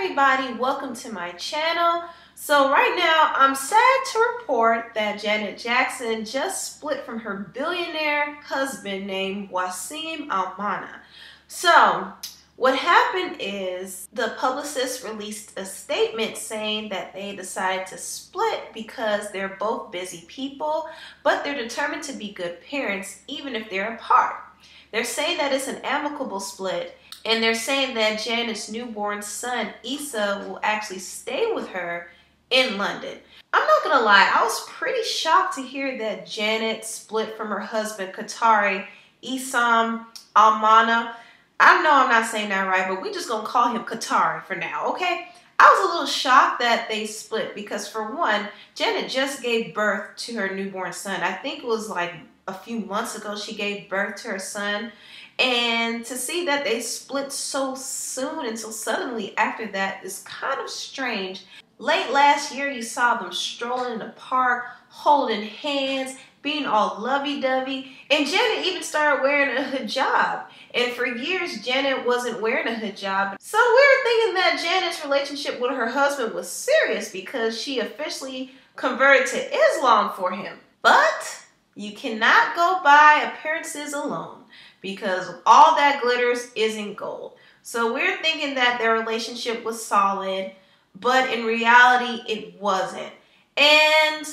everybody, welcome to my channel. So right now I'm sad to report that Janet Jackson just split from her billionaire husband named Wissam Al Mana. So what happened is the publicist released a statement saying that they decided to split because they're both busy people, but they're determined to be good parents even if they're apart. They're saying that it's an amicable split, and they're saying that Janet's newborn son, Eissa, will actually stay with her in London. I'm not gonna lie, I was pretty shocked to hear that Janet split from her husband, Qatari Wissam Al Mana. I know I'm not saying that right, but we're just gonna call him Qatari for now, okay? I was a little shocked that they split because, for one, Janet just gave birth to her newborn son. I think it was like a few months ago she gave birth to her son. And to see that they split so soon and so suddenly after that is kind of strange. Late last year, you saw them strolling in the park, holding hands, being all lovey-dovey, and Janet even started wearing a hijab. And for years, Janet wasn't wearing a hijab. So we're thinking that Janet's relationship with her husband was serious because she officially converted to Islam for him. But you cannot go by appearances alone, because all that glitters isn't gold. So we're thinking that their relationship was solid, but in reality, it wasn't. And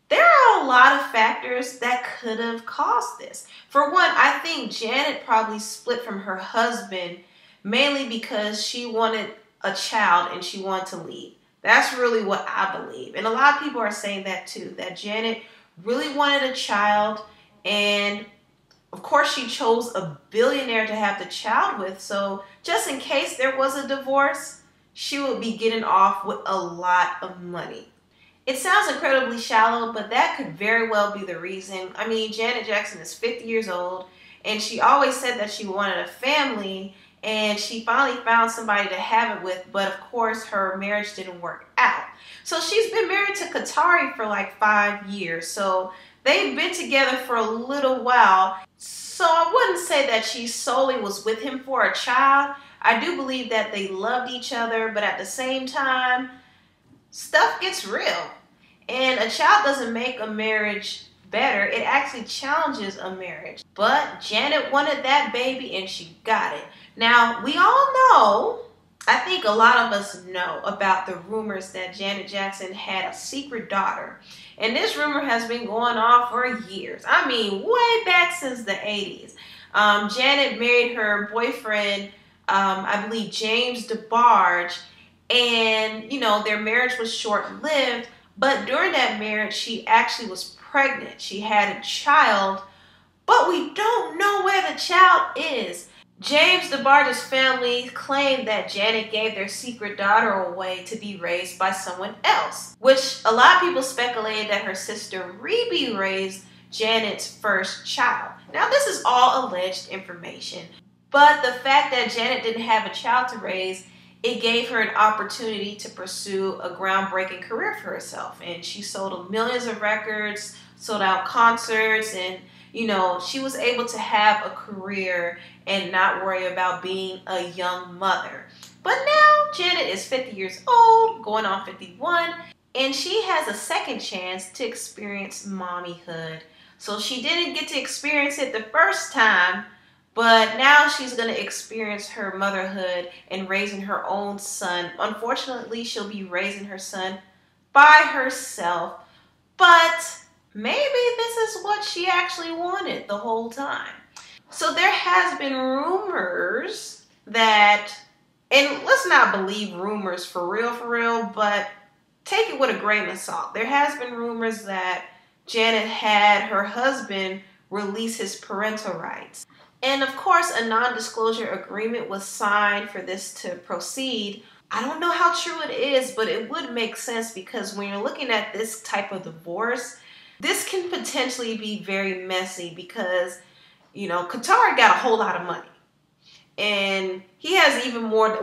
there are a lot of factors that could have caused this. For one, I think Janet probably split from her husband mainly because she wanted a child and she wanted to leave. That's really what I believe. And a lot of people are saying that too, that Janet really wanted a child, and of course she chose a billionaire to have the child with, so just in case there was a divorce, she would be getting off with a lot of money. It sounds incredibly shallow, but that could very well be the reason. I mean, Janet Jackson is 50 years old, and she always said that she wanted a family, and she finally found somebody to have it with, but of course her marriage didn't work out. So she's been married to Qatari for like 5 years, so they've been together for a little while. So I wouldn't say that she solely was with him for a child. I do believe that they loved each other, but at the same time, stuff gets real. And a child doesn't make a marriage better. It actually challenges a marriage. But Janet wanted that baby and she got it. Now, we all know, I think a lot of us know about the rumors that Janet Jackson had a secret daughter. And this rumor has been going on for years. I mean, way back since the 80s. Janet married her boyfriend, I believe James DeBarge, and, you know, their marriage was short-lived, but during that marriage, she actually was pregnant. She had a child, but we don't know where the child is. James DeBarge's family claimed that Janet gave their secret daughter away to be raised by someone else, which a lot of people speculated that her sister Rebe raised Janet's first child. Now, this is all alleged information, but the fact that Janet didn't have a child to raise, it gave her an opportunity to pursue a groundbreaking career for herself. And she sold millions of records, sold out concerts, and you know, she was able to have a career and not worry about being a young mother. But now Janet is 50 years old, going on 51, and she has a second chance to experience mommyhood. So she didn't get to experience it the first time, but now she's going to experience her motherhood and raising her own son. Unfortunately, she'll be raising her son by herself, but maybe this is what she actually wanted the whole time. So there has been rumors that, and let's not believe rumors for real, but take it with a grain of salt. There has been rumors that Janet had her husband release his parental rights. And of course, a non-disclosure agreement was signed for this to proceed. I don't know how true it is, but it would make sense because when you're looking at this type of divorce, this can potentially be very messy because, you know, Qatari got a whole lot of money. And he has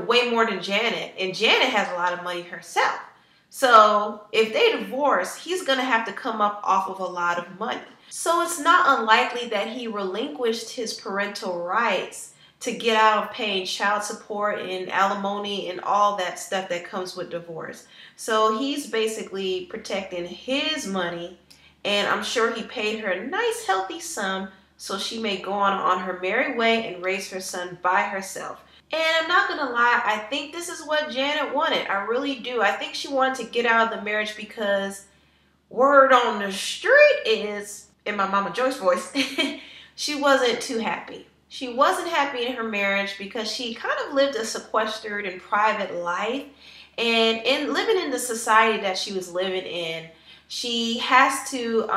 way more than Janet. And Janet has a lot of money herself. So if they divorce, he's going to have to come up off of a lot of money. So it's not unlikely that he relinquished his parental rights to get out of paying child support and alimony and all that stuff that comes with divorce. So he's basically protecting his money, and I'm sure he paid her a nice healthy sum so she may go on her merry way and raise her son by herself. And I'm not gonna lie, I think this is what Janet wanted. I really do. I think she wanted to get out of the marriage because word on the street is, in my Mama Joyce voice, she wasn't too happy. She wasn't happy in her marriage because she kind of lived a sequestered and private life. And in living in the society that she was living in, she has to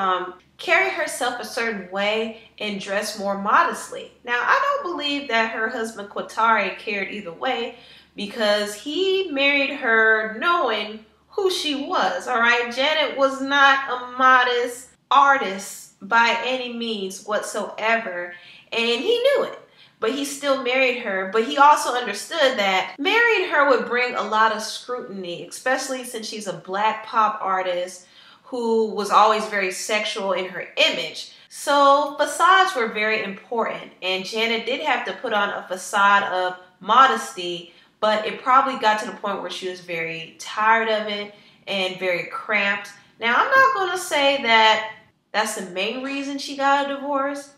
carry herself a certain way and dress more modestly. Now, I don't believe that her husband Qatari cared either way, because he married her knowing who she was, all right? Janet was not a modest artist by any means whatsoever, and he knew it. But he still married her. But he also understood that marrying her would bring a lot of scrutiny, especially since she's a black pop artist who was always very sexual in her image. So facades were very important, and Janet did have to put on a facade of modesty, but it probably got to the point where she was very tired of it and very cramped. Now, I'm not going to say that that's the main reason she got a divorce,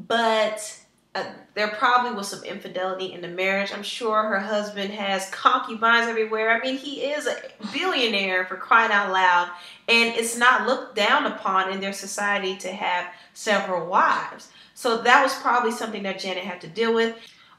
but there probably was some infidelity in the marriage. I'm sure her husband has concubines everywhere. I mean, he is a billionaire, for crying out loud, and it's not looked down upon in their society to have several wives. So that was probably something that Janet had to deal with.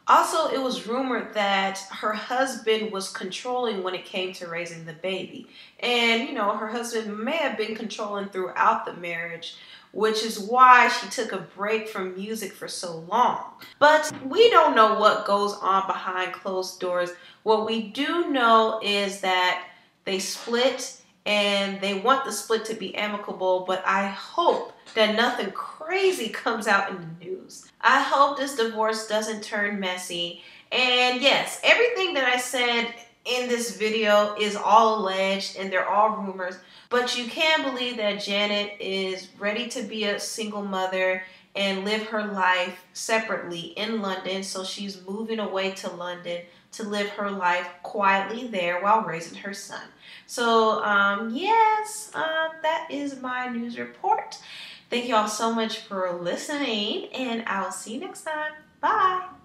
Also, it was rumored that her husband was controlling when it came to raising the baby. And, you know, her husband may have been controlling throughout the marriage, which is why she took a break from music for so long. But we don't know what goes on behind closed doors. What we do know is that they split, and they want the split to be amicable, but I hope that nothing crazy comes out in the news. I hope this divorce doesn't turn messy. And yes, everything that I said in this video is all alleged and they're all rumors, but you can believe that Janet is ready to be a single mother and live her life separately in London. So she's moving away to London to live her life quietly there while raising her son. So yes, that is my news report. Thank you all so much for listening, and I'll see you next time. Bye.